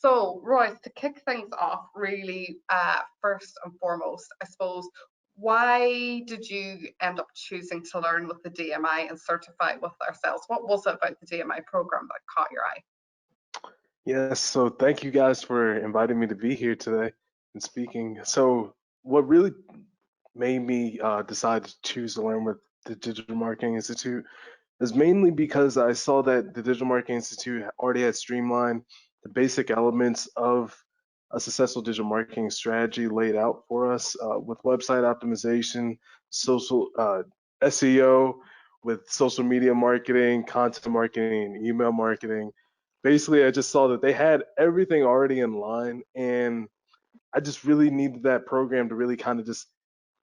So, Royce, to kick things off, really, first and foremost, I suppose, why did you end up choosing to learn with the DMI and certify with ourselves? What was it about the DMI program that caught your eye? Yes, so thank you guys for inviting me to be here today and speaking. So, what really made me decide to choose to learn with the Digital Marketing Institute is mainly because I saw that the Digital Marketing Institute already had streamlined the basic elements of a successful digital marketing strategy laid out for us with website optimization, social SEO, with social media marketing, content marketing, and email marketing. Basically, I just saw that they had everything already in line, and I just really needed that program to really kind of just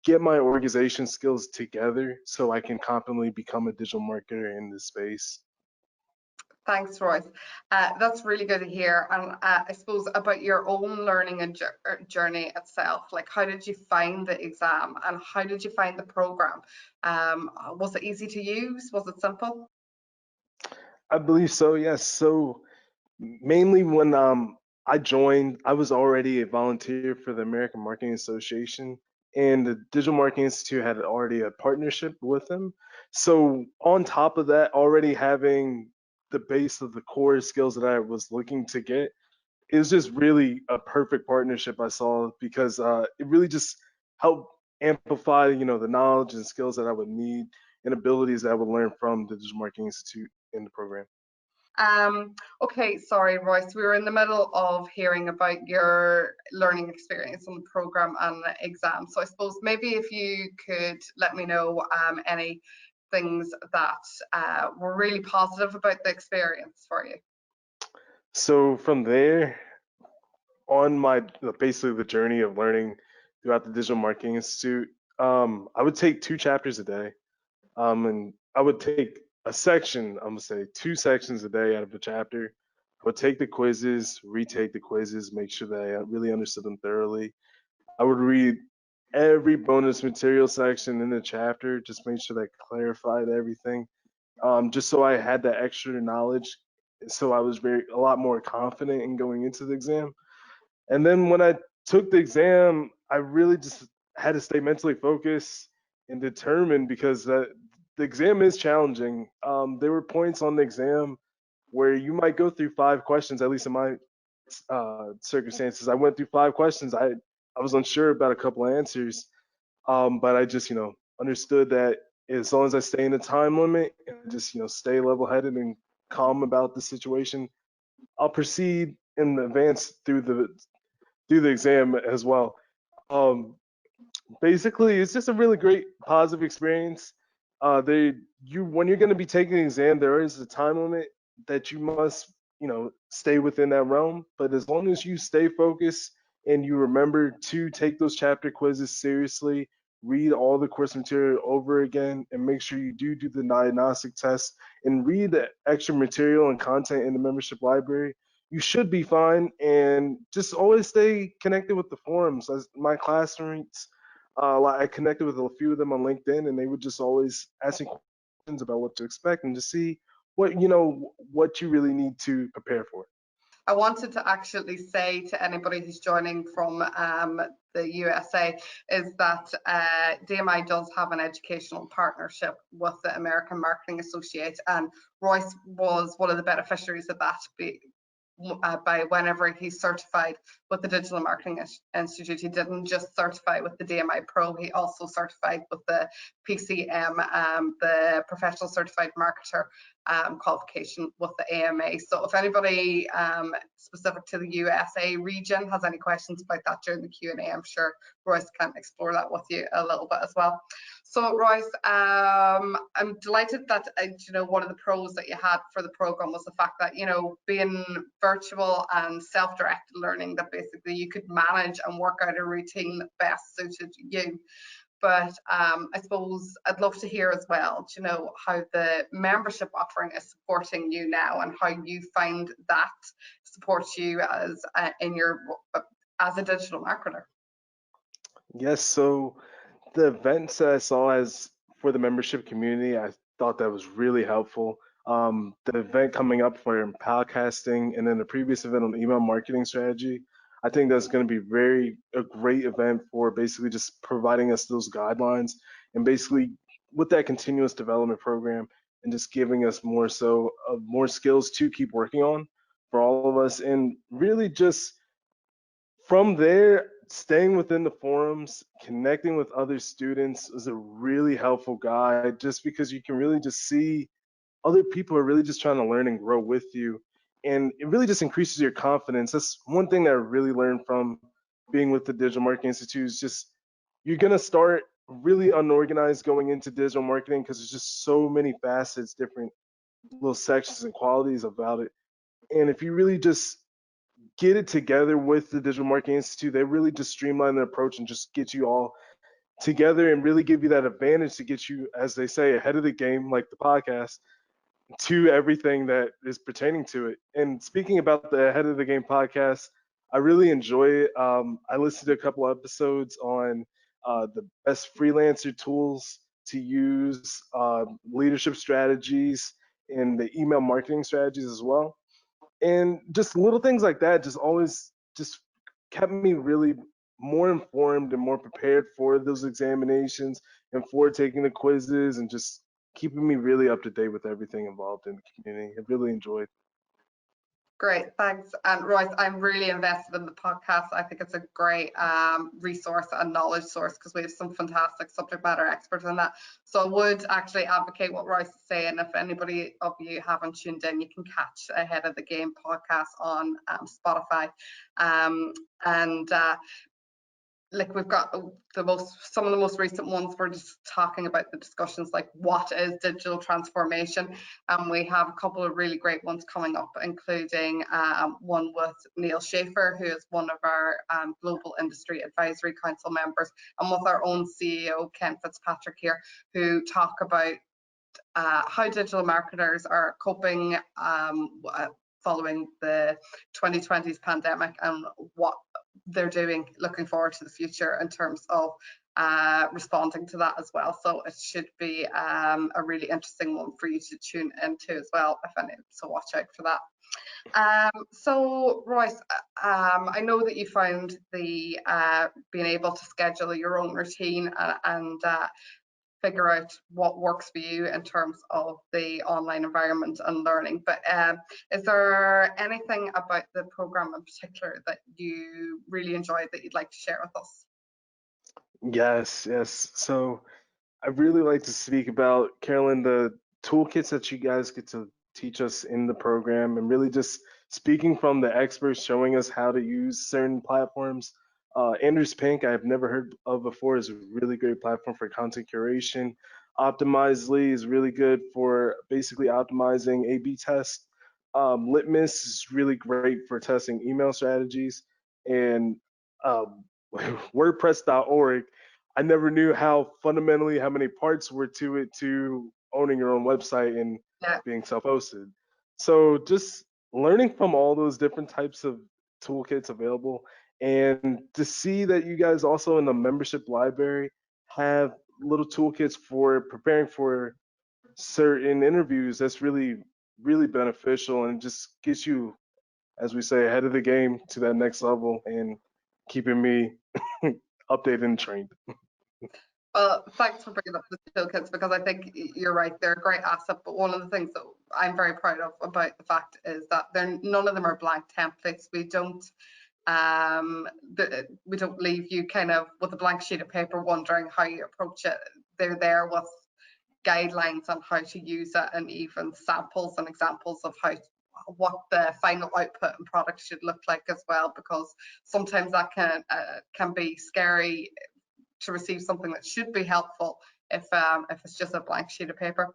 get my organization skills together so I can confidently become a digital marketer in this space. Thanks, Royce. That's really good to hear. And I suppose about your own learning and journey itself, like how did you find the exam and how did you find the program? Was it easy to use? Was it simple? I believe so, yes. So mainly when I joined, I was already a volunteer for the American Marketing Association, and the Digital Marketing Institute had already a partnership with them. So on top of that, already having the base of the core skills that I was looking to get, it was just really a perfect partnership I saw because it really just helped amplify, the knowledge and skills that I would need and abilities that I would learn from the Digital Marketing Institute in the program. Okay, sorry, Royce. We were in the middle of hearing about your learning experience on the program and the exam. So I suppose maybe if you could let me know any things that were really positive about the experience for you. So from there, on my basically the journey of learning throughout the Digital Marketing Institute, I would take 2 chapters a day, and I would take a section. I'm gonna say 2 sections a day out of a chapter. I would take the quizzes, retake the quizzes, make sure that I really understood them thoroughly. I would read every bonus material section in the chapter, just make sure that I clarified everything, just so I had that extra knowledge. So I was a lot more confident in going into the exam. And then when I took the exam, I really just had to stay mentally focused and determined because the exam is challenging. There were points on the exam where you might go through 5 questions, at least in my circumstances. I went through 5 questions. I was unsure about a couple of answers, but I just, understood that as long as I stay in the time limit and just, stay level headed and calm about the situation, I'll proceed and advance through the exam as well. Um, Basically, it's just a really great positive experience. When you're going to be taking an exam, there is a time limit that you must, stay within that realm. But as long as you stay focused and you remember to take those chapter quizzes seriously, read all the course material over again, and make sure you do the diagnostic test and read the extra material and content in the membership library, you should be fine. And just always stay connected with the forums. As my classmates, I connected with a few of them on LinkedIn, and they would just always ask me questions about what to expect and to see what you really need to prepare for. I wanted to actually say to anybody who's joining from the USA is that DMI does have an educational partnership with the American Marketing Associate, and Royce was one of the beneficiaries of that by whenever he's certified with the Digital Marketing Institute. He didn't just certify with the DMI Pro, he also certified with the PCM, the Professional Certified Marketer qualification with the AMA. So if anybody specific to the USA region has any questions about that during the Q&A, I'm sure Royce can explore that with you a little bit as well. So Royce, I'm delighted that one of the pros that you had for the program was the fact that being virtual and self-directed learning, that basically you could manage and work out a routine that best suited you. But I suppose I'd love to hear as well, how the membership offering is supporting you now and how you find that supports you as a digital marketer. Yes, so the events that I saw as for the membership community, I thought that was really helpful. the event coming up for podcasting, and then the previous event on email marketing strategy. I think that's going to be a great event for basically just providing us those guidelines and basically with that continuous development program and just giving us more skills to keep working on for all of us, and really just from there, staying within the forums, connecting with other students is a really helpful guide just because you can really just see other people are really just trying to learn and grow with you. And it really just increases your confidence. That's one thing that I really learned from being with the Digital Marketing Institute is just you're going to start really unorganized going into digital marketing because there's just so many facets, different little sections and qualities about it. And if you really just get it together with the Digital Marketing Institute, they really just streamline their approach and just get you all together and really give you that advantage to get you, as they say, ahead of the game, like the podcast, to everything that is pertaining to it. And speaking about the Ahead of the Game podcast, I really enjoy it. I listened to a couple episodes on the best freelancer tools to use, leadership strategies, and the email marketing strategies as well. And just little things like that just always just kept me really more informed and more prepared for those examinations and for taking the quizzes and just keeping me really up to date with everything involved in the community. I really enjoyed. Great, thanks. And Royce, I'm really invested in the podcast. I think it's a great resource and knowledge source because we have some fantastic subject matter experts in that. So I would actually advocate what Royce is saying. If anybody of you haven't tuned in, you can catch Ahead of the Game podcast on Spotify. And like we've got some of the most recent ones, we're just talking about the discussions like what is digital transformation, and we have a couple of really great ones coming up, including one with Neil Schaefer, who is one of our global industry advisory council members, and with our own CEO Ken Fitzpatrick here, who talk about how digital marketers are coping following the 2020's pandemic and what they're doing looking forward to the future in terms of responding to that as well. So it should be a really interesting one for you to tune into as well, if any, so watch out for that. So Royce, I know that you found the being able to schedule your own routine and figure out what works for you in terms of the online environment and learning. But is there anything about the program in particular that you really enjoyed that you'd like to share with us? Yes, yes. So I really like to speak about, Carolyn, the toolkits that you guys get to teach us in the program and really just speaking from the experts showing us how to use certain platforms. Andrew's Pink, I've never heard of before, is a really great platform for content curation. Optimizely is really good for basically optimizing A/B tests. Litmus is really great for testing email strategies. And um, WordPress.org, I never knew how fundamentally how many parts were to it to owning your own website and Yeah. being self-hosted. So just learning from all those different types of toolkits available, and to see that you guys also in the membership library have little toolkits for preparing for certain interviews, that's really, really beneficial and just gets you, as we say, ahead of the game to that next level and keeping me updated and trained. Well, thanks for bringing up the toolkits because I think you're right, they're a great asset. But one of the things that I'm very proud of about the fact is that none of them are blank templates. We don't leave you kind of with a blank sheet of paper wondering how you approach it. They're there with guidelines on how to use it and even samples and examples of what the final output and product should look like as well, because sometimes that can be scary to receive something that should be helpful if it's just a blank sheet of paper.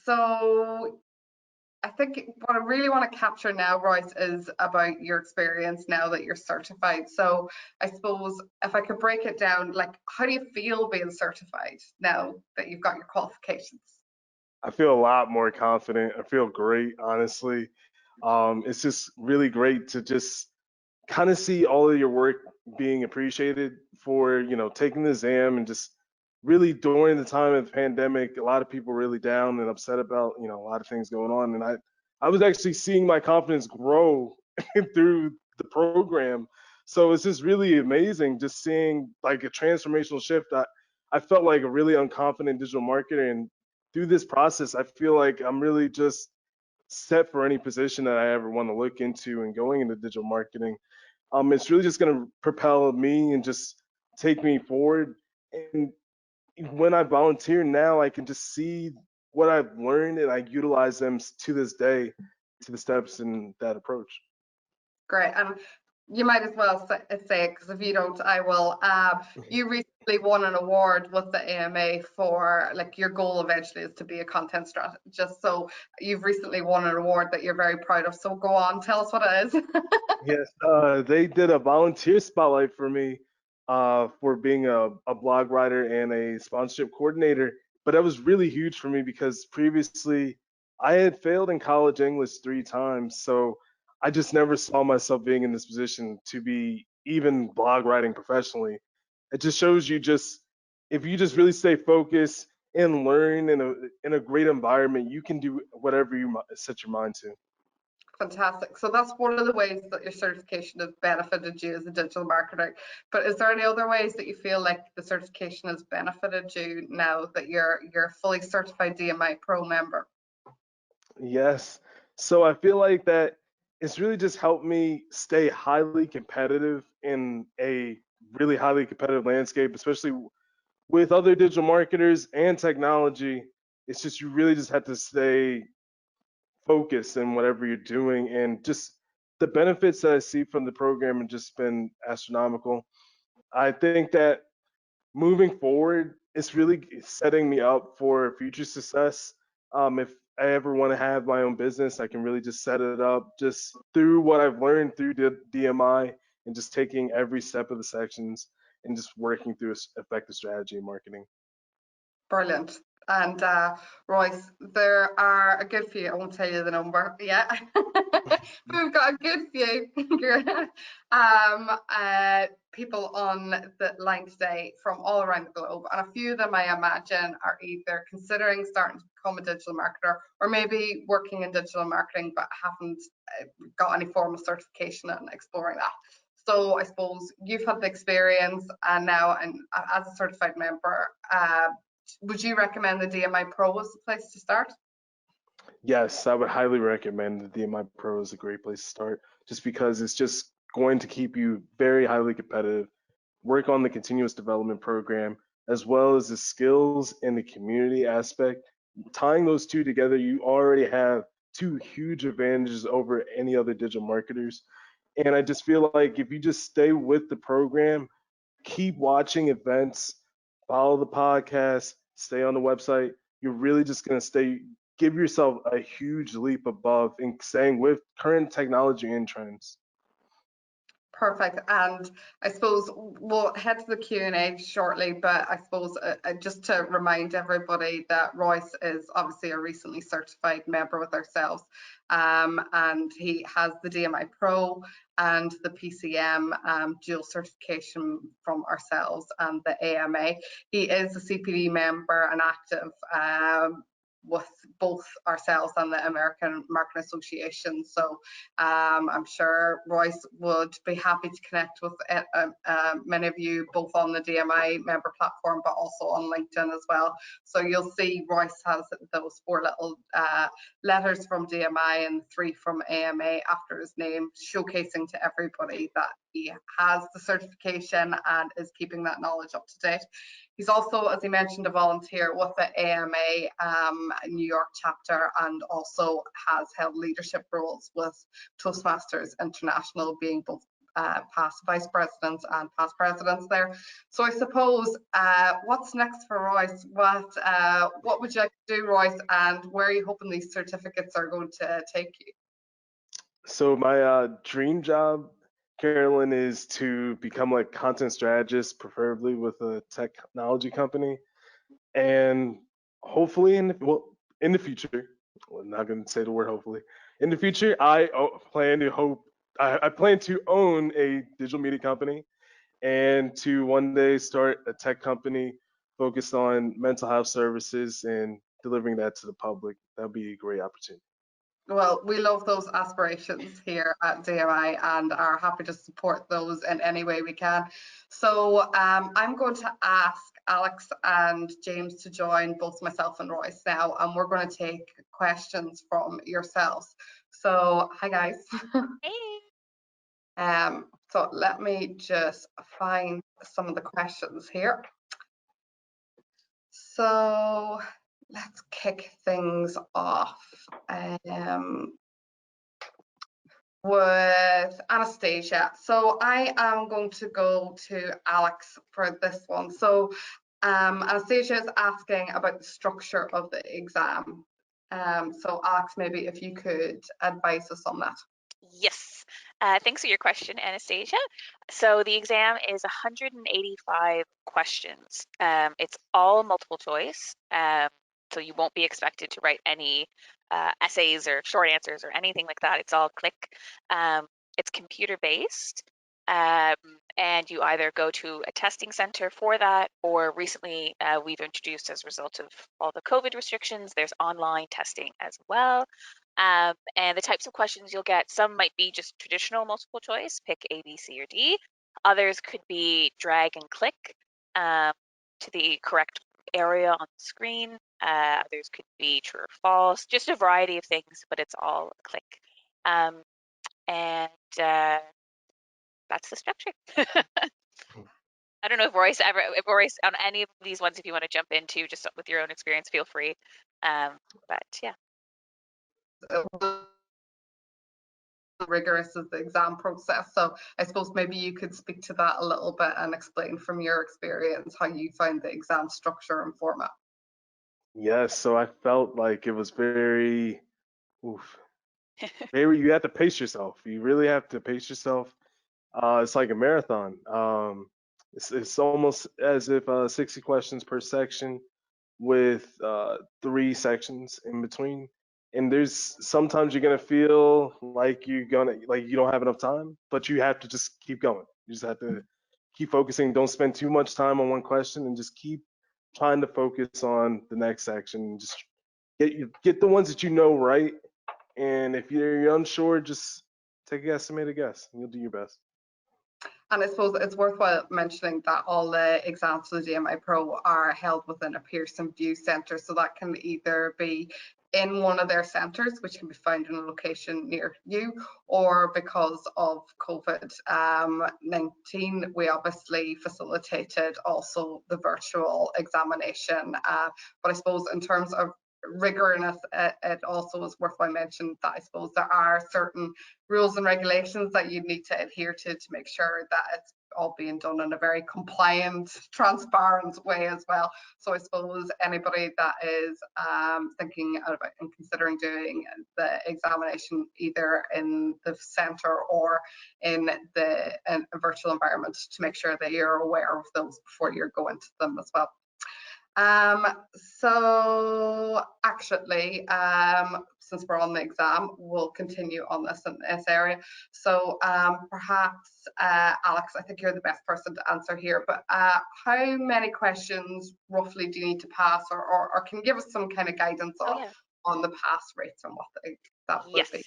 So I think what I really want to capture now, Royce, is about your experience now that you're certified. So I suppose if I could break it down, like, how do you feel being certified now that you've got your qualifications? I feel a lot more confident. I feel great, honestly. It's just really great to just kind of see all of your work being appreciated for, taking the exam and just really during the time of the pandemic, a lot of people were really down and upset about, a lot of things going on. And I was actually seeing my confidence grow through the program. So it's just really amazing just seeing like a transformational shift. I felt like a really unconfident digital marketer. And through this process, I feel like I'm really just set for any position that I ever want to look into and going into digital marketing. It's really just going to propel me and just take me forward. And when I volunteer now, I can just see what I've learned and I utilize them to this day to the steps in that approach. Great. And you might as well say it, because if you don't, I will. You recently won an award with the AMA for, like, your goal eventually is to be a content strategist. So you've recently won an award that you're very proud of. So go on, tell us what it is. Yes, they did a volunteer spotlight for me for being a blog writer and a sponsorship coordinator. But that was really huge for me because previously I had failed in college English 3 times. So I just never saw myself being in this position to be even blog writing professionally. It just shows you just if you just really stay focused and learn in a great environment, you can do whatever you set your mind to. Fantastic. So that's one of the ways that your certification has benefited you as a digital marketer. But is there any other ways that you feel like the certification has benefited you now that you're a fully certified DMI Pro member? Yes. So I feel like that it's really just helped me stay highly competitive in a really highly competitive landscape, especially with other digital marketers and technology. It's just you really just have to stay focused in whatever you're doing, and just the benefits that I see from the program have just been astronomical. I think that moving forward, it's really setting me up for future success. If I ever want to have my own business, I can really just set it up just through what I've learned through the DMI and just taking every step of the sections and just working through effective strategy and marketing. Brilliant. And Royce, there are a good few, I won't tell you the number, yeah. We've got a good few people on the line today from all around the globe. And a few of them, I imagine, are either considering starting to become a digital marketer or maybe working in digital marketing but haven't got any form of certification and exploring that. So I suppose you've had the experience and now, and as a certified member, would you recommend the DMI Pro as the place to start? Yes, I would highly recommend the DMI Pro is a great place to start just because it's just going to keep you very highly competitive, work on the continuous development program, as well as the skills and the community aspect. Tying those two together, you already have two huge advantages over any other digital marketers. And I just feel like if you just stay with the program, keep watching events, follow the podcast, stay on the website, you're really just going to give yourself a huge leap above in staying with current technology and trends. Perfect. And I suppose we'll head to the Q&A shortly, but I suppose just to remind everybody that Royce is obviously a recently certified member with ourselves, and he has the DMI Pro and the PCM dual certification from ourselves and the AMA. He is a CPD member and active with both ourselves and the American Marketing Association. So I'm sure Royce would be happy to connect with many of you, both on the DMI member platform, but also on LinkedIn as well. So you'll see Royce has those 4 little letters from DMI and 3 from AMA after his name, showcasing to everybody that he has the certification and is keeping that knowledge up to date. He's also, as he mentioned, a volunteer with the AMA New York chapter, and also has held leadership roles with Toastmasters International, being both past vice presidents and past presidents there. So I suppose, what's next for Royce? What would you like to do, Royce, and where are you hoping these certificates are going to take you? So my dream job, Carolyn, is to become like content strategist, preferably with a technology company, and hopefully in the future, I'm not going to say the word hopefully. In the future, I plan to own a digital media company and to one day start a tech company focused on mental health services and delivering that to the public. That would be a great opportunity. Well, we love those aspirations here at DMI and are happy to support those in any way we can. So I'm going to ask Alex and James to join both myself and Royce now, and we're going to take questions from yourselves. So hi guys. Hey. So let me just find some of the questions here. So let's kick things off with Anastasia. So I am going to go to Alex for this one. So Anastasia is asking about the structure of the exam. So Alex, maybe if you could advise us on that. Yes. Thanks for your question, Anastasia. So the exam is 185 questions. It's all multiple choice. So you won't be expected to write any essays or short answers or anything like that. It's all click. It's computer based. And you either go to a testing center for that, or recently we've introduced, as a result of all the COVID restrictions, there's online testing as well. And the types of questions you'll get, some might be just traditional multiple choice, pick A, B, C, or D. Others could be drag and click to the correct area on the screen. Others could be true or false, just a variety of things, but it's all click. And that's the structure. I don't know if Royce on any of these ones, if you want to jump into just with your own experience, feel free. But yeah. Rigorous as the exam process. So I suppose maybe you could speak to that a little bit and explain from your experience how you find the exam structure and format. Yes, so I felt like it was very, you have to pace yourself. You really have to pace yourself. It's like a marathon. It's almost as if 60 questions per section with 3 sections in between. And there's sometimes you're gonna feel like you don't have enough time, but you have to just keep going. You just have to keep focusing. Don't spend too much time on one question, and just keep trying to focus on the next section. Just get the ones that you know right. And if you're unsure, just take a estimated guess, and you'll do your best. And I suppose it's worthwhile mentioning that all the exams for the DMI Pro are held within a Pearson VUE centre. So that can either be in one of their centres, which can be found in a location near you, or because of COVID-19, we obviously facilitated also the virtual examination. But I suppose in terms of rigorousness, it also is worthwhile mentioning that I suppose there are certain rules and regulations that you need to adhere to make sure that it's all being done in a very compliant, transparent way as well. So I suppose anybody that is thinking about and considering doing the examination either in the centre or in a virtual environment, to make sure that you're aware of those before you're going to them as well. So actually, since we're on the exam, we'll continue on this in this area. So perhaps, Alex, I think you're the best person to answer here, but how many questions roughly do you need to pass, or can you give us some kind of guidance on the pass rates and what that would be?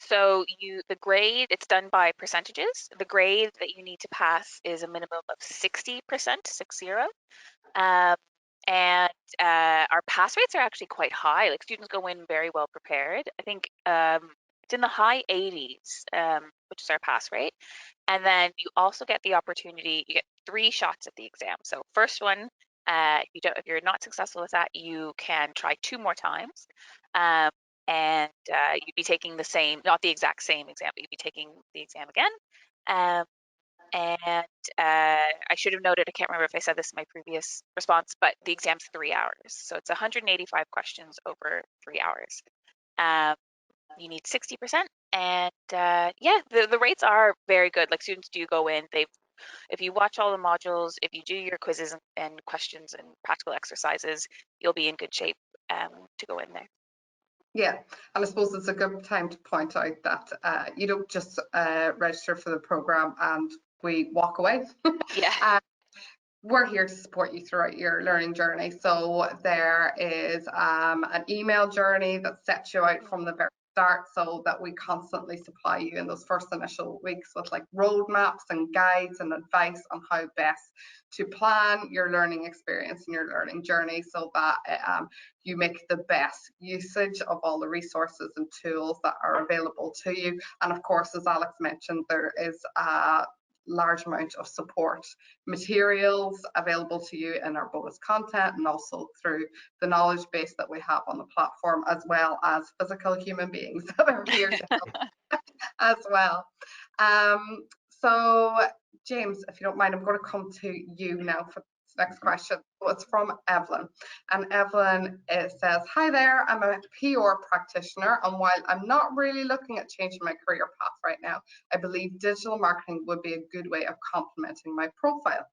So the grade, it's done by percentages. The grade that you need to pass is a minimum of 60%, 60. And our pass rates are actually quite high. Like, students go in very well prepared. I think it's in the high 80s, which is our pass rate. And then you also get the opportunity, you get 3 shots at the exam. So first one, if you're not successful with that, you can try 2 more times. And you'd be taking the same, not the exact same exam, but you'd be taking the exam again. And I should have noted, I can't remember if I said this in my previous response, but the exam's 3 hours. So it's 185 questions over 3 hours. You need 60%. And the rates are very good. Like, students do go in, if you watch all the modules, if you do your quizzes and questions and practical exercises, you'll be in good shape to go in there. Yeah, and I suppose it's a good time to point out that you don't just register for the program and we walk away. Yeah. we're here to support you throughout your learning journey. So there is an email journey that sets you out from the very start, so that we constantly supply you in those first initial weeks with like roadmaps and guides and advice on how best to plan your learning experience and your learning journey, so that you make the best usage of all the resources and tools that are available to you. And of course, as Alex mentioned, there is a large amount of support materials available to you in our bonus content, and also through the knowledge base that we have on the platform, as well as physical human beings that are here to help as well. So James, if you don't mind, I'm going to come to you now for this next question. So it's from Evelyn, and Evelyn, it says, hi there, I'm a PR practitioner, and while I'm not really looking at changing my career path right now, I believe digital marketing would be a good way of complementing my profile.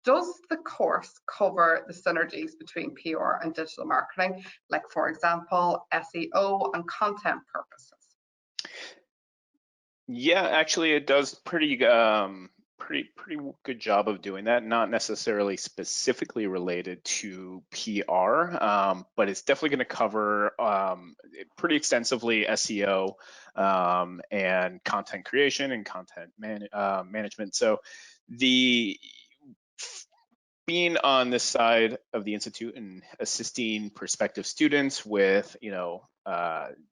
Does the course cover the synergies between PR and digital marketing, like for example, SEO and content purposes? Yeah, actually, it does pretty good job of doing that. Not necessarily specifically related to PR, but it's definitely going to cover pretty extensively SEO and content creation and content management. So being on this side of the institute and assisting prospective students with,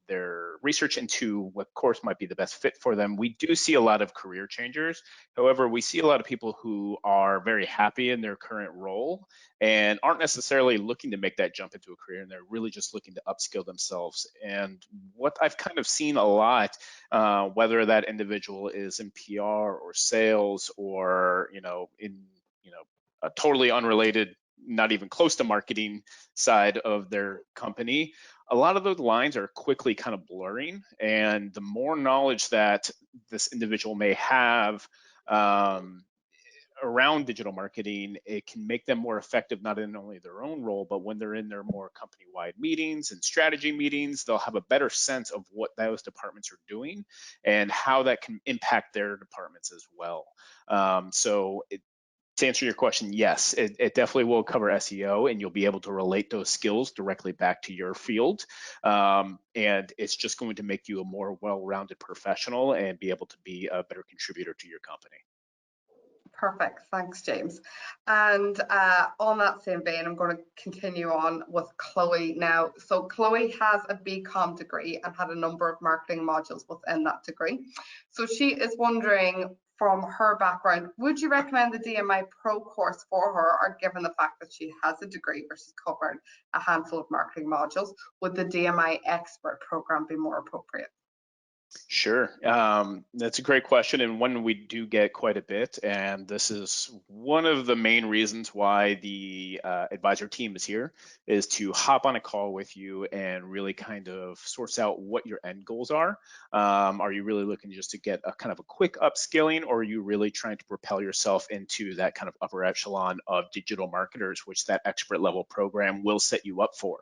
their research into what course might be the best fit for them, we do see a lot of career changers. However, we see a lot of people who are very happy in their current role and aren't necessarily looking to make that jump into a career, and they're really just looking to upskill themselves. And what I've kind of seen a lot, whether that individual is in PR or sales or, in, a totally unrelated, not even close to marketing side of their company, a lot of those lines are quickly kind of blurring. And the more knowledge that this individual may have around digital marketing, it can make them more effective, not in only their own role, but when they're in their more company-wide meetings and strategy meetings, they'll have a better sense of what those departments are doing and how that can impact their departments as well. To answer your question, yes, it definitely will cover SEO, and you'll be able to relate those skills directly back to your field. And it's just going to make you a more well-rounded professional and be able to be a better contributor to your company. Perfect, thanks, James. And on that same vein, I'm going to continue on with Chloe now. So Chloe has a BCom degree and had a number of marketing modules within that degree. So she is wondering, from her background, would you recommend the DMI Pro course for her, or given the fact that she has a degree versus covered a handful of marketing modules, would the DMI Expert program be more appropriate? Sure. That's a great question, and one we do get quite a bit. And this is one of the main reasons why the advisor team is here, is to hop on a call with you and really kind of source out what your end goals are. Are you really looking just to get a kind of a quick upskilling, or are you really trying to propel yourself into that kind of upper echelon of digital marketers, which that expert level program will set you up for?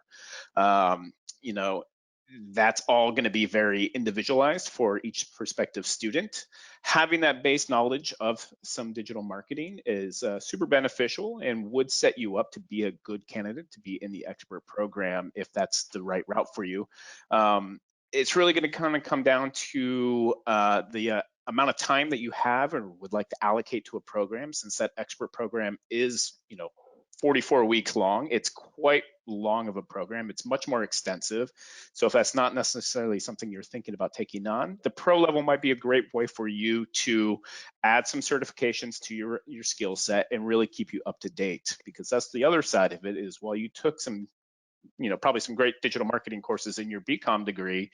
That's all going to be very individualized for each prospective student. Having that base knowledge of some digital marketing is super beneficial and would set you up to be a good candidate to be in the expert program if that's the right route for you. It's really going to kind of come down to the amount of time that you have or would like to allocate to a program. Since that expert program is, 44 weeks long, it's quite long of a program. It's much more extensive. So if that's not necessarily something you're thinking about taking on, the pro level might be a great way for you to add some certifications to your skill set and really keep you up to date, because that's the other side of it, is while you took some, probably some great digital marketing courses in your BCom degree,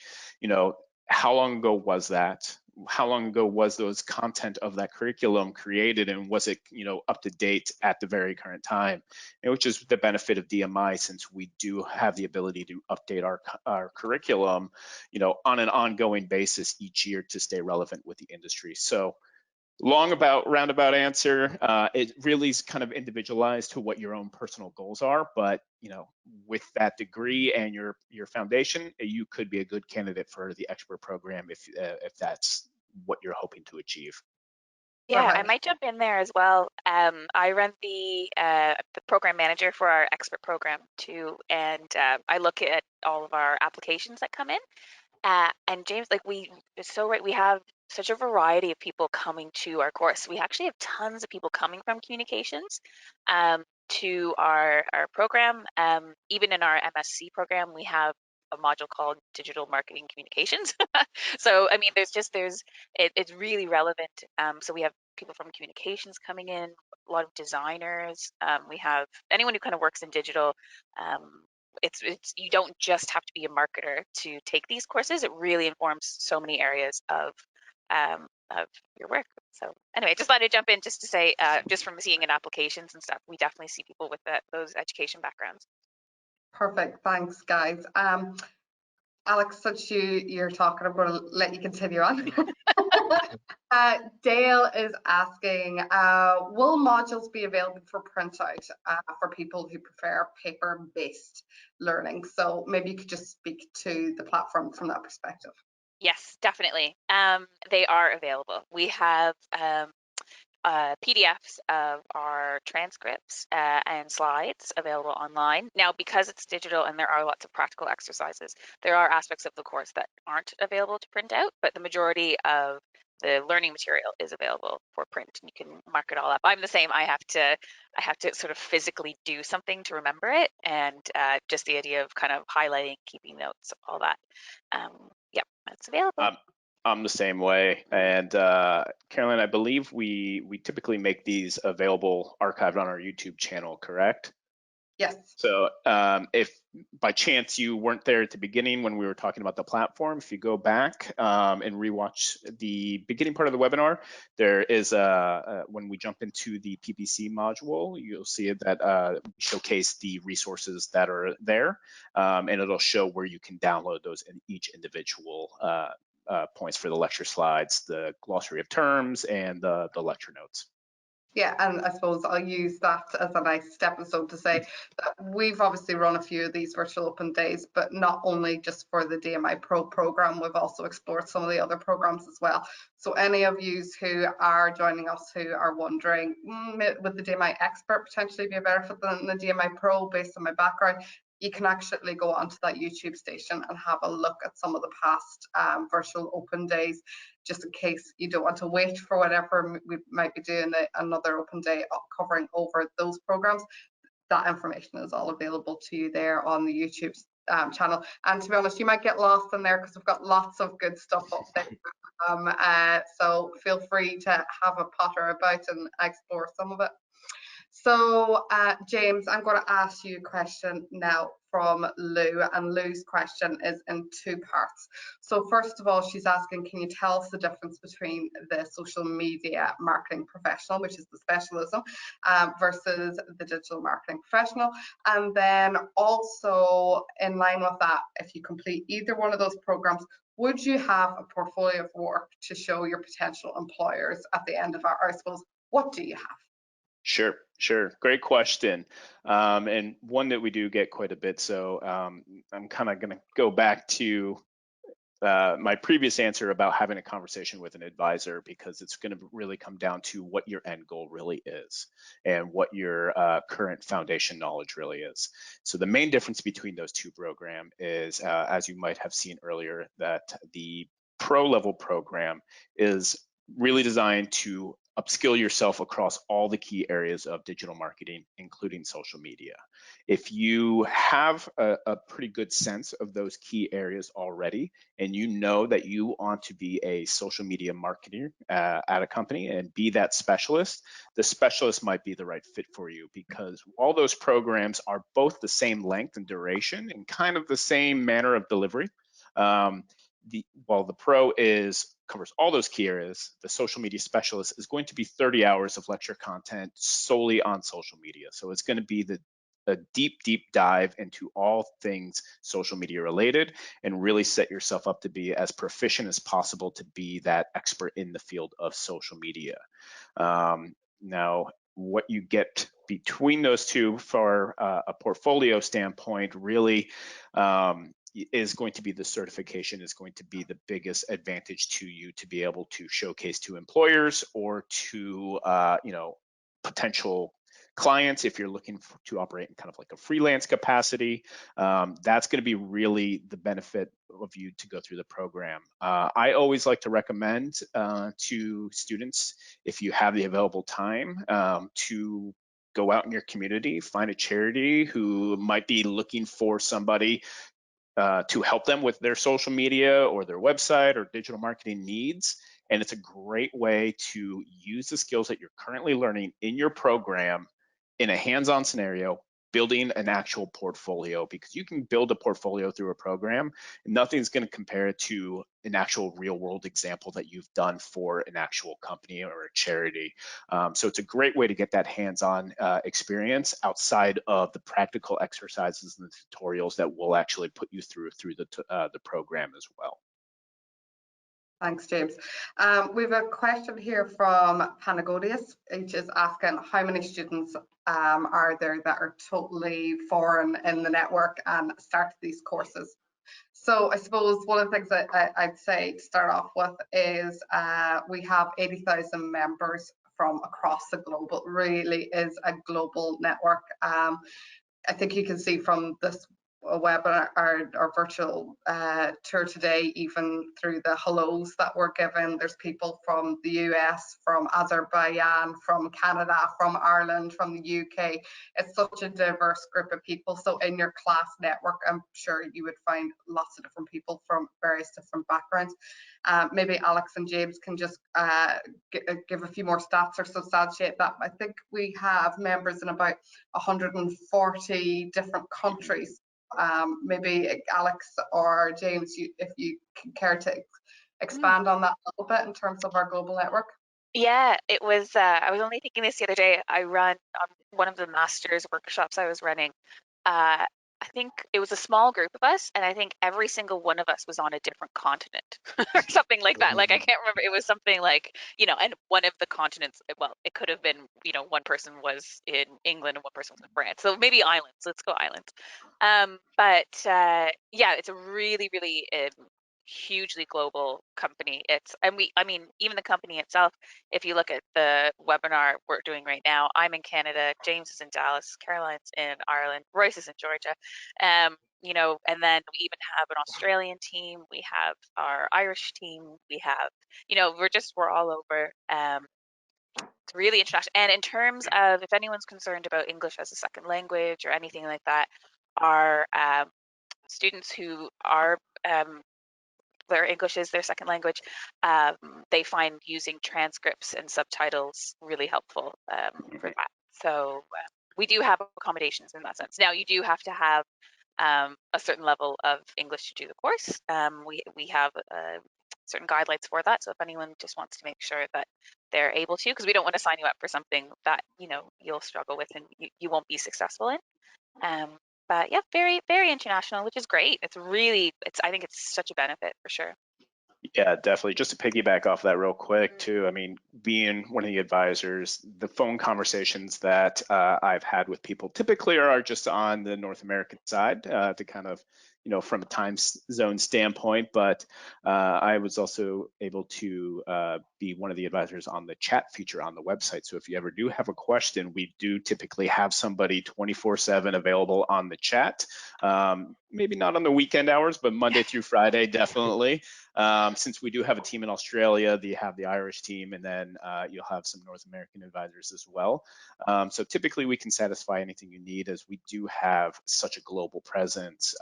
how long ago was that? How long ago was those content of that curriculum created, and was it up to date at the very current time? And which is the benefit of DMI, since we do have the ability to update our curriculum on an ongoing basis each year to stay relevant with the industry. So roundabout answer, it really is kind of individualized to what your own personal goals are, but with that degree and your foundation, you could be a good candidate for the expert program if that's what you're hoping to achieve. Yeah, I Perfect. might jump in there as well. I run the program manager for our expert program too, and I look at all of our applications that come in. And James, like it's so right, we have such a variety of people coming to our course. We actually have tons of people coming from communications to our program. Even in our MSc program, we have a module called Digital Marketing Communications. So I mean, it's really relevant. So we have people from communications coming in, a lot of designers. We have anyone who kind of works in digital. It's you don't just have to be a marketer to take these courses. It really informs so many areas of your work. So anyway, just thought I'd jump in just to say, just from seeing in applications and stuff, we definitely see people with those education backgrounds. Perfect. Thanks, guys. Alex, since you're talking, I'm going to let you continue on. Dale is asking, will modules be available for printout for people who prefer paper-based learning? So maybe you could just speak to the platform from that perspective. Yes, definitely. They are available. We have PDFs of our transcripts and slides available online. Now, because it's digital and there are lots of practical exercises, there are aspects of the course that aren't available to print out, but the majority of the learning material is available for print, and you can mark it all up. I'm the same. I have to sort of physically do something to remember it, and just the idea of kind of highlighting, keeping notes, all that. Yep, it's available. I'm the same way. And Caroline, I believe we typically make these available archived on our YouTube channel, correct? Yes. So if by chance you weren't there at the beginning when we were talking about the platform, if you go back and rewatch the beginning part of the webinar, there is when we jump into the PPC module, you'll see that we showcase the resources that are there, and it'll show where you can download those in each individual points for the lecture slides, the glossary of terms, and the lecture notes. Yeah, and I suppose I'll use that as a nice stepping stone to say that we've obviously run a few of these virtual open days, but not only just for the DMI Pro program, we've also explored some of the other programs as well. So any of you who are joining us who are wondering, would the DMI Expert potentially be a better fit than the DMI Pro based on my background? You can actually go onto that YouTube station and have a look at some of the past virtual open days, just in case you don't want to wait for whatever we might be doing another open day covering over those programs. That information is all available to you there on the YouTube channel. And to be honest, you might get lost in there because we've got lots of good stuff up there. So feel free to have a potter about and explore some of it. So James, I'm going to ask you a question now from Lou, and Lou's question is in two parts. So first of all, she's asking, can you tell us the difference between the social media marketing professional, which is the specialism, versus the digital marketing professional? And then also in line with that, if you complete either one of those programs, would you have a portfolio of work to show your potential employers at the end of our, or I suppose, what do you have? Sure. Great question. And one that we do get quite a bit. So I'm kind of going to go back to my previous answer about having a conversation with an advisor, because it's going to really come down to what your end goal really is and what your current foundation knowledge really is. So the main difference between those two programs is, as you might have seen earlier, that the pro level program is really designed to upskill yourself across all the key areas of digital marketing, including social media. If you have a pretty good sense of those key areas already, and you know that you want to be a social media marketer at a company and be that specialist, the specialist might be the right fit for you, because all those programs are both the same length and duration and kind of the same manner of delivery. While the pro covers all those key areas, the social media specialist is going to be 30 hours of lecture content solely on social media. So it's going to be a deep dive into all things social media related, and really set yourself up to be as proficient as possible to be that expert in the field of social media. Now, what you get between those two for a portfolio standpoint, really, is going to be the certification is going to be the biggest advantage to you to be able to showcase to employers or to potential clients if you're looking to operate in kind of like a freelance capacity. That's going to be really the benefit of you to go through the program. I always like to recommend to students, if you have the available time, to go out in your community, find a charity who might be looking for somebody to help them with their social media or their website or digital marketing needs. And it's a great way to use the skills that you're currently learning in your program in a hands-on scenario, building an actual portfolio, because you can build a portfolio through a program and nothing's going to compare it to an actual real world example that you've done for an actual company or a charity. So it's a great way to get that hands-on experience outside of the practical exercises and the tutorials that will actually put you through the program as well. Thanks, James. We have a question here from Panagodius, which is asking how many students are there that are totally foreign in the network and start these courses. So I suppose one of the things that I'd say to start off with is we have 80,000 members from across the globe. It really is a global network. I think you can see from this webinar, our virtual tour today, even through the hellos that were given, there's people from the US, from Azerbaijan, from Canada, from Ireland, from the UK. It's such a diverse group of people. So in your class network, I'm sure you would find lots of different people from various different backgrounds. Maybe Alex and James can just give a few more stats or substantiate that. I think we have members in about 140 different countries. Maybe Alex or James, if you care to expand on that a little bit in terms of our global network. Yeah, it was, I was only thinking this the other day. I run on one of the master's workshops I was running. I think it was a small group of us, and I think every single one of us was on a different continent or something like that. Like, I can't remember. It was something like, and one of the continents, well, it could have been, one person was in England and one person was in France. So maybe islands. Let's go islands. Yeah, it's a really, really hugely global company. Even the company itself, if you look at the webinar we're doing right now, I'm in Canada, James is in Dallas, Caroline's in Ireland, Royce is in Georgia, and then we even have an Australian team, we have our Irish team, we have, we're all over. It's really international. And in terms of, if anyone's concerned about English as a second language or anything like that, our students who are their English is their second language, they find using transcripts and subtitles really helpful for that. So we do have accommodations in that sense. Now, you do have to have a certain level of English to do the course. We have certain guidelines for that. So if anyone just wants to make sure that they're able to, because we don't want to sign you up for something that you'll struggle with and you won't be successful in. But yeah, very, very international, which is great. I think it's such a benefit for sure. Yeah, definitely. Just to piggyback off that real quick too, I mean, being one of the advisors, the phone conversations that I've had with people typically are just on the North American side to kind of, from a time zone standpoint, but I was also able to be one of the advisors on the chat feature on the website. So if you ever do have a question, we do typically have somebody 24/7 available on the chat. Maybe not on the weekend hours, but Monday through Friday, definitely. Since we do have a team in Australia, you have the Irish team, and then you'll have some North American advisors as well. So typically we can satisfy anything you need, as we do have such a global presence.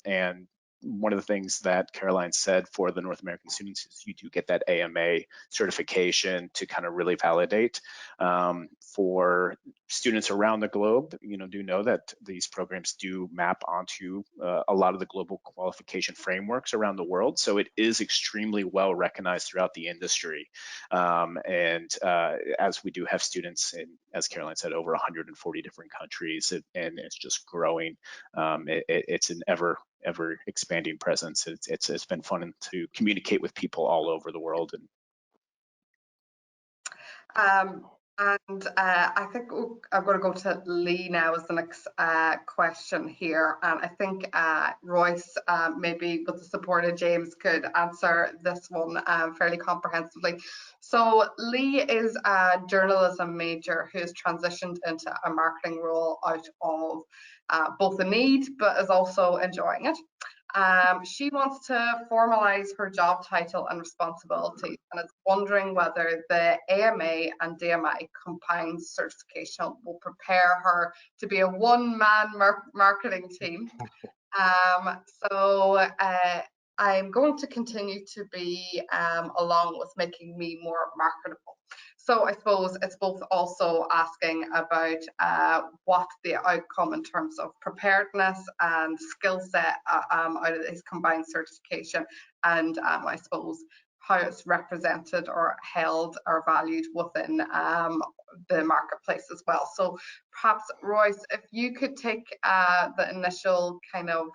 And one of the things that Caroline said for the North American students is you do get that AMA certification to kind of really validate. For students around the globe, do know that these programs do map onto a lot of the global qualification frameworks around the world. So it is extremely well recognized throughout the industry. As we do have students in, as Caroline said, over 140 different countries, and it's just growing. It's an ever expanding presence. It's been fun to communicate with people all over the world. And I think I'm going to go to Lee now as the next question here. And I think Royce, maybe with the support of James, could answer this one fairly comprehensively. So Lee is a journalism major who's transitioned into a marketing role out of both the need, but is also enjoying it. She wants to formalise her job title and responsibilities and is wondering whether the AMA and DMI combined certification will prepare her to be a one-man marketing team. So I'm going to continue to be along with making me more marketable. So I suppose it's both also asking about what the outcome in terms of preparedness and skill set out of this combined certification, and I suppose how it's represented or held or valued within the marketplace as well. So perhaps Royce, if you could take the initial kind of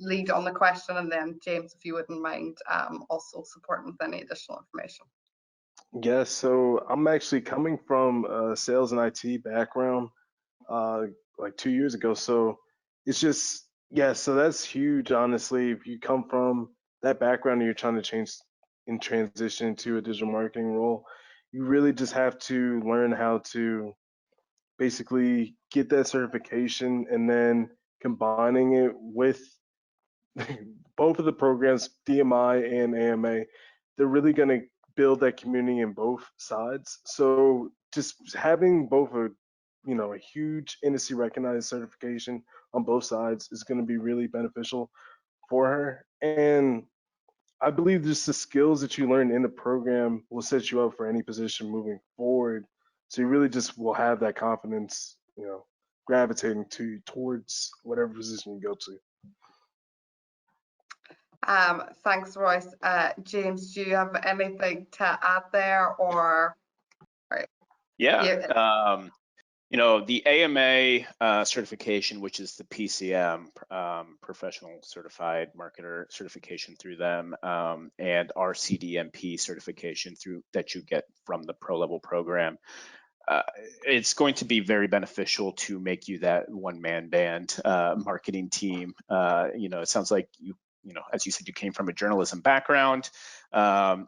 lead on the question, and then James, if you wouldn't mind also supporting with any additional information. Yes, so I'm actually coming from a sales and IT background like 2 years ago. So it's just, yeah, so that's huge, honestly. If you come from that background and you're trying to change and transition to a digital marketing role, you really just have to learn how to basically get that certification and then combining it with both of the programs, DMI and AMA. They're really going to build that community in both sides. So just having both a huge industry recognized certification on both sides is going to be really beneficial for her. And I believe just the skills that you learn in the program will set you up for any position moving forward. So you really just will have that confidence, gravitating towards whatever position you go to. Thanks, Royce. James, do you have anything to add there, or? Right. Yeah. The AMA certification, which is the PCM, Professional Certified Marketer certification through them, and our CDMP certification that you get from the pro level program. It's going to be very beneficial to make you that one-man band marketing team. It sounds like as you said, you came from a journalism background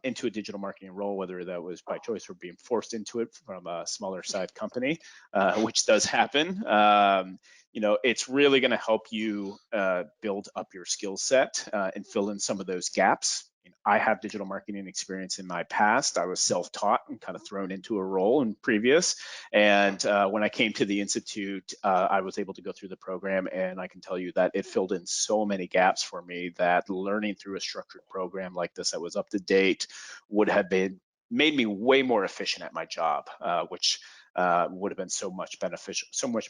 into a digital marketing role, whether that was by choice or being forced into it from a smaller side company, which does happen. It's really going to help you build up your skill set and fill in some of those gaps. I have digital marketing experience in my past. I was self-taught and kind of thrown into a role in previous. And when I came to the Institute, I was able to go through the program, and I can tell you that it filled in so many gaps for me that learning through a structured program like this that was up to date would have made me way more efficient at my job, which would have been so much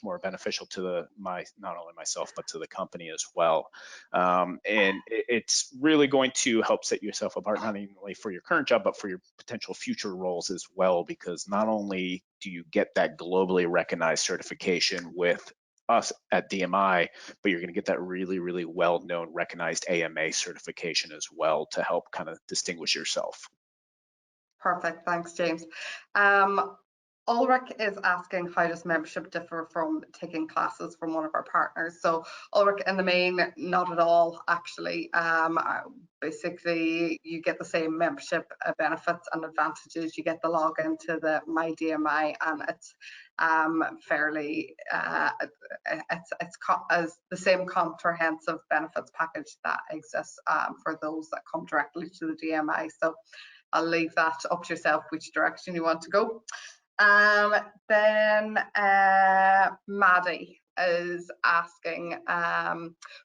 more beneficial to not only myself but to the company as well. And it's really going to help set yourself apart, not only for your current job but for your potential future roles as well, because not only do you get that globally recognized certification with us at DMI, but you're going to get that really, really well-known recognized AMA certification as well to help kind of distinguish yourself. Perfect, thanks, James. Ulrich is asking, how does membership differ from taking classes from one of our partners? So Ulrich, in the main, not at all, actually. Basically, you get the same membership benefits and advantages. You get the login to the My DMI, and it's fairly, it's as the same comprehensive benefits package that exists for those that come directly to the DMI. So I'll leave that up to yourself which direction you want to go. Then Maddie is asking,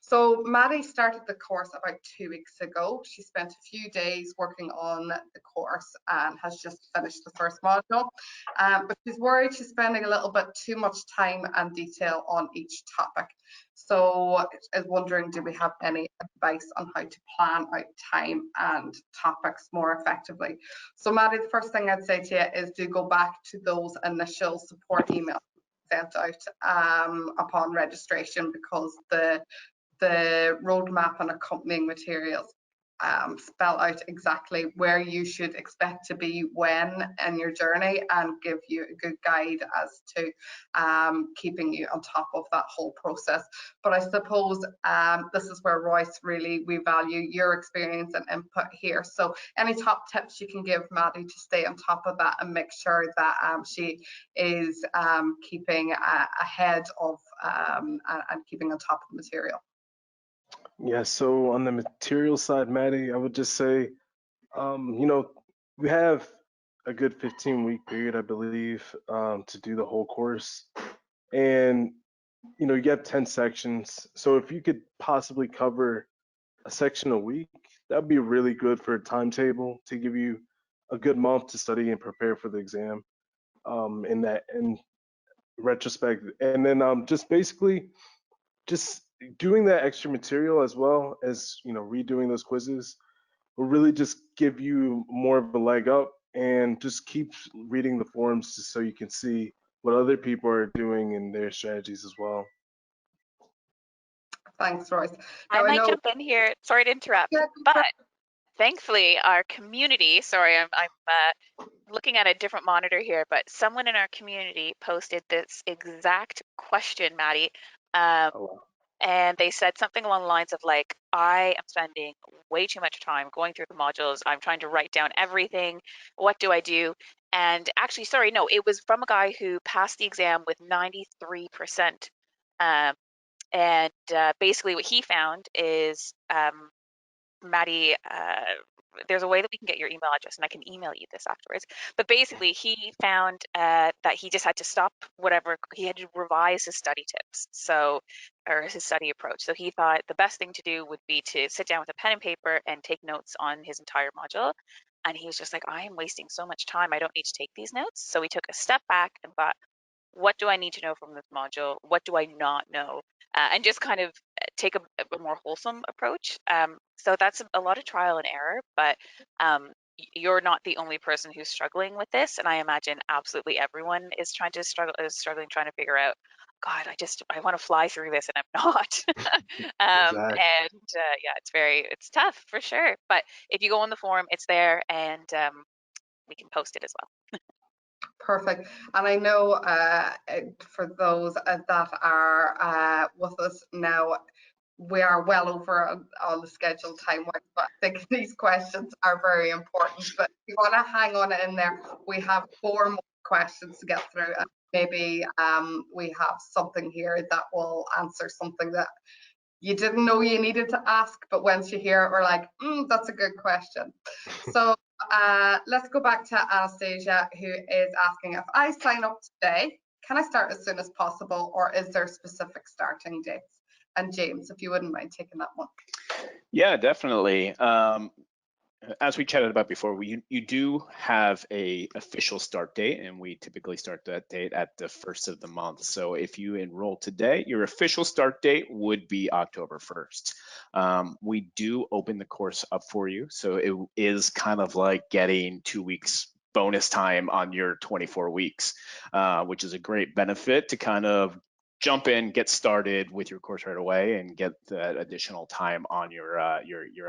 so Maddie started the course about 2 weeks ago. She spent a few days working on the course and has just finished the first module, but she's worried she's spending a little bit too much time and detail on each topic. So I was wondering, do we have any advice on how to plan out time and topics more effectively? So Maddie, the first thing I'd say to you is do go back to those initial support emails sent out upon registration, because the roadmap and accompanying materials spell out exactly where you should expect to be when in your journey, and give you a good guide as to keeping you on top of that whole process. But I suppose this is where, Royce, really we value your experience and input here. So any top tips you can give Maddie to stay on top of that and make sure that she is keeping ahead of and keeping on top of the material? Yeah, so on the material side, Maddie, I would just say, you know, we have a good 15-week period, I believe, to do the whole course. And, you know, you have 10 sections. So if you could possibly cover a section a week, that'd be really good for a timetable to give you a good month to study and prepare for the exam, in retrospect. And then just basically just doing that extra material as well as, you know, redoing those quizzes will really just give you more of a leg up, and just keep reading the forums just so you can see what other people are doing and their strategies as well. Thanks, Royce. I might jump in here. Sorry to interrupt, Yeah, but thankfully our community, sorry, I'm looking at a different monitor here, but someone in our community posted this exact question, Maddie. And they said something along the lines of like, I am spending way too much time going through the modules. I'm trying to write down everything. What do I do? And actually, sorry, no, it was from a guy who passed the exam with 93%. And basically what he found is, Maddie, there's a way that we can get your email address and I can email you this afterwards. But basically he found that he just had to stop whatever, he had to revise his study tips. So, or his study approach. So he thought the best thing to do would be to sit down with a pen and paper and take notes on his entire module. And he was just like, I am wasting so much time. I don't need to take these notes. So he took a step back and thought, what do I need to know from this module? What do I not know? And just kind of take a more wholesome approach. So that's a lot of trial and error, but you're not the only person who's struggling with this. And I imagine absolutely everyone is struggling trying to figure out, God, I want to fly through this and I'm not. Exactly. And yeah, it's tough for sure. But if you go on the forum, it's there, and we can post it as well. Perfect. And I know for those that are with us now, we are well over all the scheduled time, but I think these questions are very important. But if you want to hang on in there, we have 4 more questions to get through, and maybe we have something here that will answer something that you didn't know you needed to ask, but once you hear it, we're like, that's a good question. So let's go back to Anastasia, who is asking, if I sign up today, can I start as soon as possible, or is there specific starting dates? And James, if you wouldn't mind taking that one. Yeah, definitely. As we chatted about before, you do have a official start date, and we typically start that date at the 1st of the month. So if you enroll today, your official start date would be October 1st. We do open the course up for you, so it is kind of like getting 2 weeks bonus time on your 24 weeks, which is a great benefit to kind of jump in, get started with your course right away, and get that additional time on your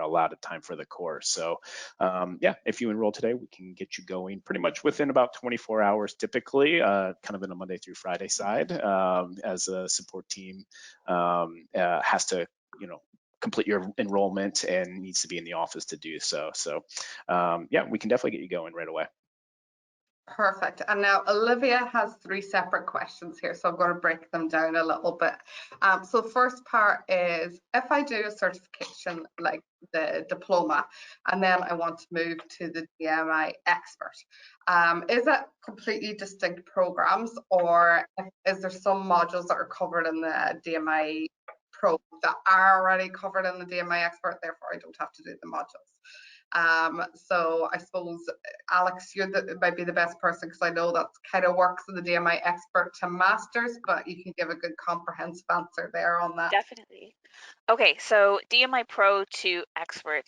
allotted time for the course. So yeah, if you enroll today, we can get you going pretty much within about 24 hours typically, kind of in a Monday through Friday side, as a support team has to, complete your enrollment and needs to be in the office to do so. So yeah, we can definitely get you going right away. Perfect. And now Olivia has 3 separate questions here, so I'm going to break them down a little bit. So first part is, if I do a certification like the diploma, and then I want to move to the DMI expert, is it completely distinct programs, or is there some modules that are covered in the DMI Pro that are already covered in the DMI expert, therefore I don't have to do the modules? So I suppose, Alex, you might be the best person, because I know that kind of works in the DMI expert to masters, but you can give a good comprehensive answer there on that. Definitely. Okay, so DMI Pro to expert,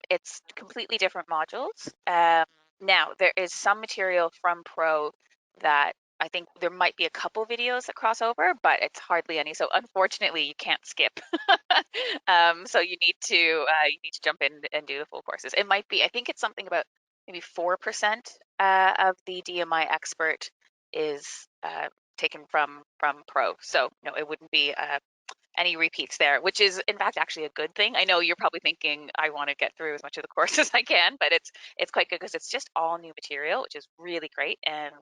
it's completely different modules. Now, there is some material from Pro that I think there might be a couple videos that cross over, but it's hardly any. So unfortunately, you can't skip. So you need to jump in and do the full courses. It might be, I think it's something about maybe 4% of the DMI expert is taken from pro. So no, it wouldn't be any repeats there, which is in fact actually a good thing. I know you're probably thinking I want to get through as much of the course as I can, but it's quite good because it's just all new material, which is really great. And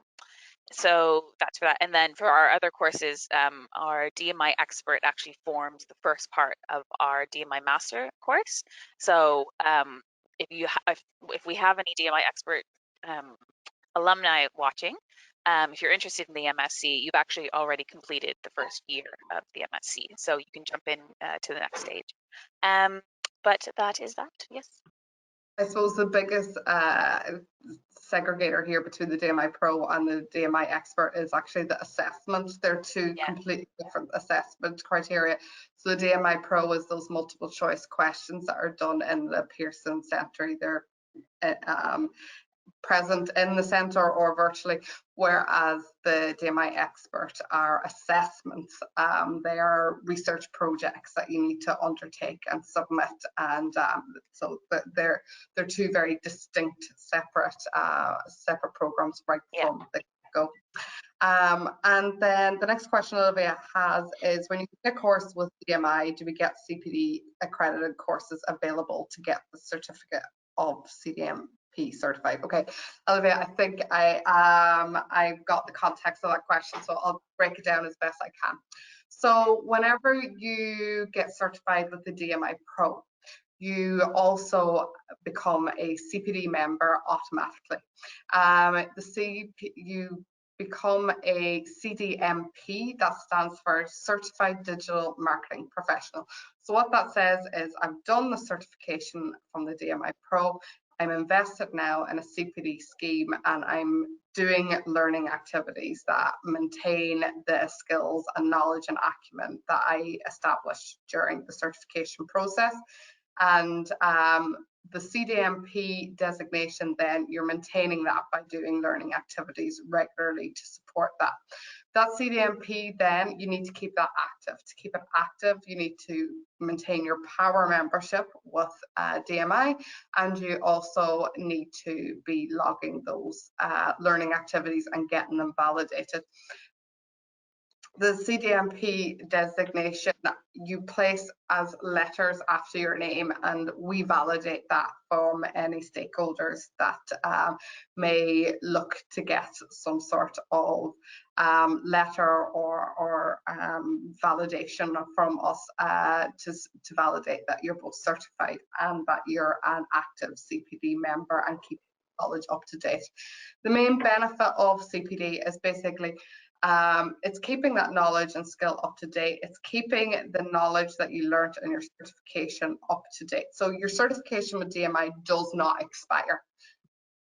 so that's for that. And then for our other courses, our DMI expert actually forms the first part of our DMI master course. So if we have any DMI expert alumni watching, if you're interested in the MSc, you've actually already completed the first year of the MSc, so you can jump in to the next stage. But that is that, yes. I suppose the biggest segregator here between the DMI Pro and the DMI Expert is actually the assessment. They're two completely different assessment criteria. So the DMI Pro is those multiple choice questions that are done in the Pearson Centre, either present in the centre or virtually, whereas the DMI Expert are assessments. They are research projects that you need to undertake and submit, and so they're two very distinct separate programs right from the go. And then the next question Olivia has is, when you get a course with DMI, do we get CPD accredited courses available to get the certificate of CDMP certified? Okay, Olivia, I think I got the context of that question, so I'll break it down as best I can. So whenever you get certified with the DMI Pro, you also become a CPD member automatically. You become a CDMP, that stands for Certified Digital Marketing Professional. So what that says is, I've done the certification from the DMI Pro, I'm invested now in a CPD scheme, and I'm doing learning activities that maintain the skills and knowledge and acumen that I established during the certification process. And the CDMP designation, then you're maintaining that by doing learning activities regularly to support that. That CDMP, then you need to keep that active. To keep it active, you need to maintain your power membership with DMI, and you also need to be logging those learning activities and getting them validated. The CDMP designation you place as letters after your name, and we validate that from any stakeholders that may look to get some sort of letter or validation from us to validate that you're both certified and that you're an active CPD member and keep knowledge up to date. The main benefit of CPD is basically it's keeping that knowledge and skill up to date. It's keeping the knowledge that you learned in your certification up to date. So your certification with DMI does not expire.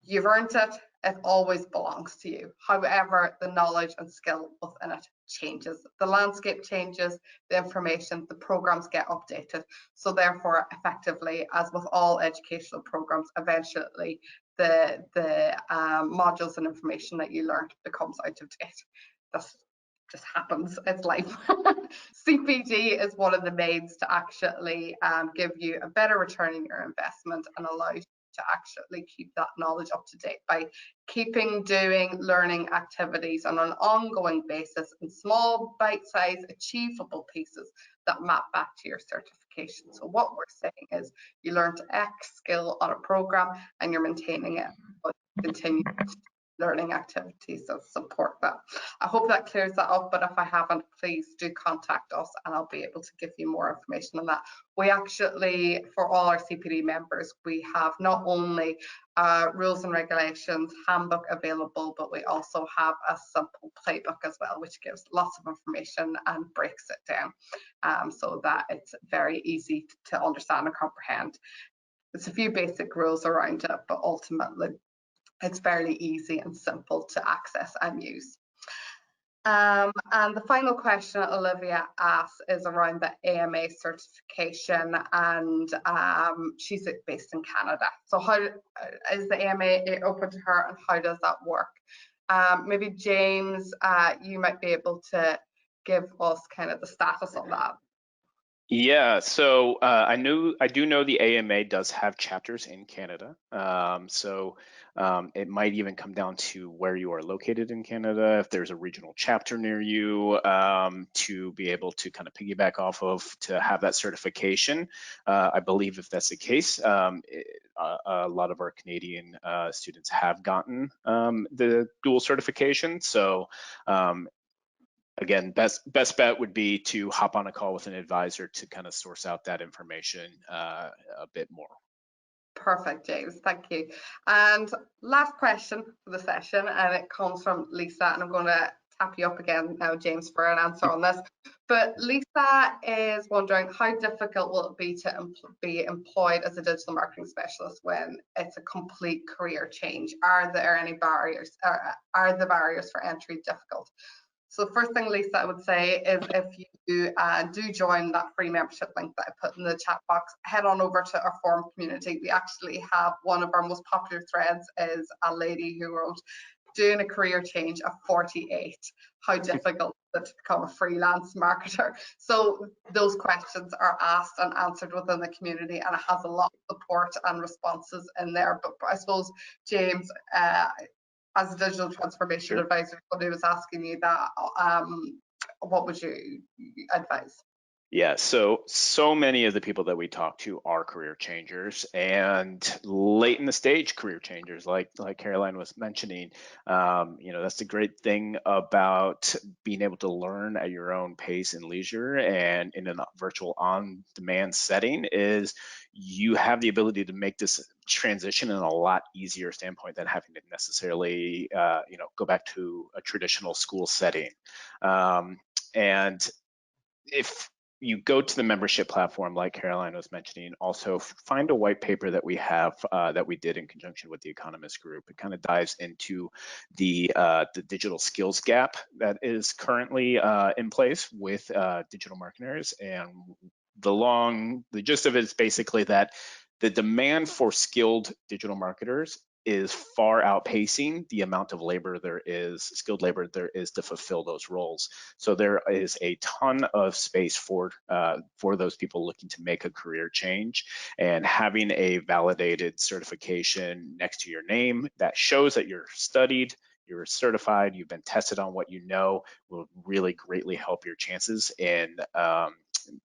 You've earned it, it always belongs to you. However, the knowledge and skill within it changes. The landscape changes, the information, the programs get updated. So therefore, effectively, as with all educational programs, eventually the modules and information that you learned becomes out of date. That just happens, it's life. CPD is one of the means to actually give you a better return in your investment and allow you to actually keep that knowledge up to date by doing learning activities on an ongoing basis in small, bite-sized, achievable pieces that map back to your certification. So what we're saying is, you learned X skill on a program and you're maintaining it, but continue learning activities that support that. I hope that clears that up, but if I haven't, please do contact us and I'll be able to give you more information on that. We actually, for all our CPD members, we have not only rules and regulations handbook available, but we also have a simple playbook as well, which gives lots of information and breaks it down so that it's very easy to understand and comprehend. There's a few basic rules around it, but ultimately it's fairly easy and simple to access and use. And the final question Olivia asks is around the AMA certification, and she's based in Canada. So how is the AMA open to her, and how does that work? Maybe James, you might be able to give us kind of the status on that. Yeah, so I do know the AMA does have chapters in Canada. It might even come down to where you are located in Canada, if there's a regional chapter near you, to be able to kind of piggyback off of to have that certification. I believe if that's the case, a lot of our Canadian students have gotten the dual certification. So again, best bet would be to hop on a call with an advisor to kind of source out that information a bit more. Perfect, James, thank you. And last question for the session, and it comes from Lisa, and I'm going to tap you up again now, James, for an answer on this. But Lisa is wondering, how difficult will it be to be employed as a digital marketing specialist when it's a complete career change? Are there any barriers? Are the barriers for entry difficult? So the first thing, Lisa, I would say is if you do join that free membership link that I put in the chat box, head on over to our forum community. We actually have one of our most popular threads is a lady who wrote, doing a career change at 48, how difficult is it to become a freelance marketer? So those questions are asked and answered within the community, and it has a lot of support and responses in there. But I suppose, James, as a digital transformation advisor, somebody was asking you that, what would you advise? Yeah, so many of the people that we talk to are career changers, and late in the stage career changers, like Caroline was mentioning. That's the great thing about being able to learn at your own pace and leisure, and in a virtual on-demand setting, is you have the ability to make this transition in a lot easier standpoint than having to necessarily, go back to a traditional school setting. And if you go to the membership platform, like Caroline was mentioning, also find a white paper that we have that we did in conjunction with the Economist Group. It kind of dives into the digital skills gap that is currently in place with digital marketers. And the gist of it is basically that the demand for skilled digital marketers is far outpacing the amount of skilled labor there is to fulfill those roles. So there is a ton of space for those people looking to make a career change, and having a validated certification next to your name that shows that you're studied, you're certified, you've been tested on what you know, will really greatly help your chances in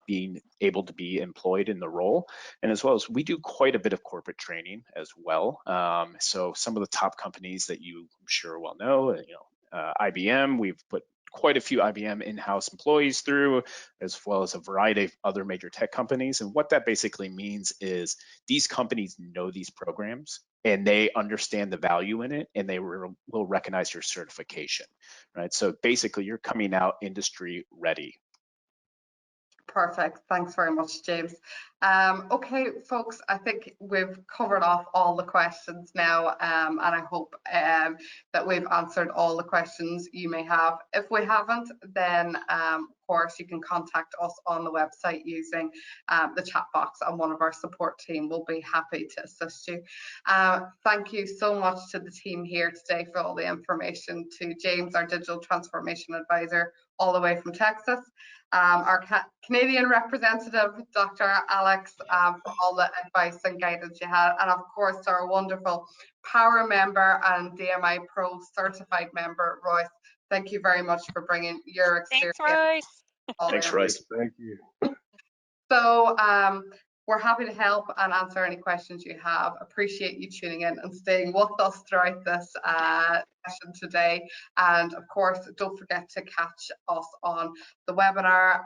being able to be employed in the role. And as well as, we do quite a bit of corporate training as well. So some of the top companies that you, I'm sure, well know, IBM, we've put quite a few IBM in-house employees through, as well as a variety of other major tech companies. And what that basically means is these companies know these programs, and they understand the value in it, and they will recognize your certification, right? So basically, you're coming out industry ready. Perfect. Thanks very much, James. Okay, folks, I think we've covered off all the questions now, and I hope that we've answered all the questions you may have. If we haven't, then of course you can contact us on the website using the chat box, and one of our support team will be happy to assist you. Thank you so much to the team here today for all the information, to James, our digital transformation advisor, all the way from Texas. Our Canadian representative, Dr. Alex, for all the advice and guidance you had, and of course our wonderful Power member and DMI Pro certified member, Royce. Thank you very much for bringing your experience. Thanks, Royce. Thanks, Royce. Thank you. So we're happy to help and answer any questions you have. Appreciate you tuning in and staying with us throughout this session today. And of course, don't forget to catch us on the webinar,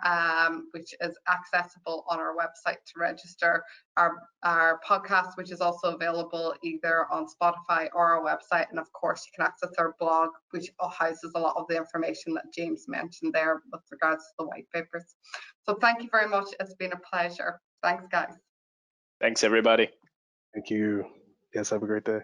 which is accessible on our website to register. Our podcast, which is also available either on Spotify or our website. And of course, you can access our blog, which houses a lot of the information that James mentioned there with regards to the white papers. So thank you very much. It's been a pleasure. Thanks, guys. Thanks, everybody. Thank you. Yes, have a great day.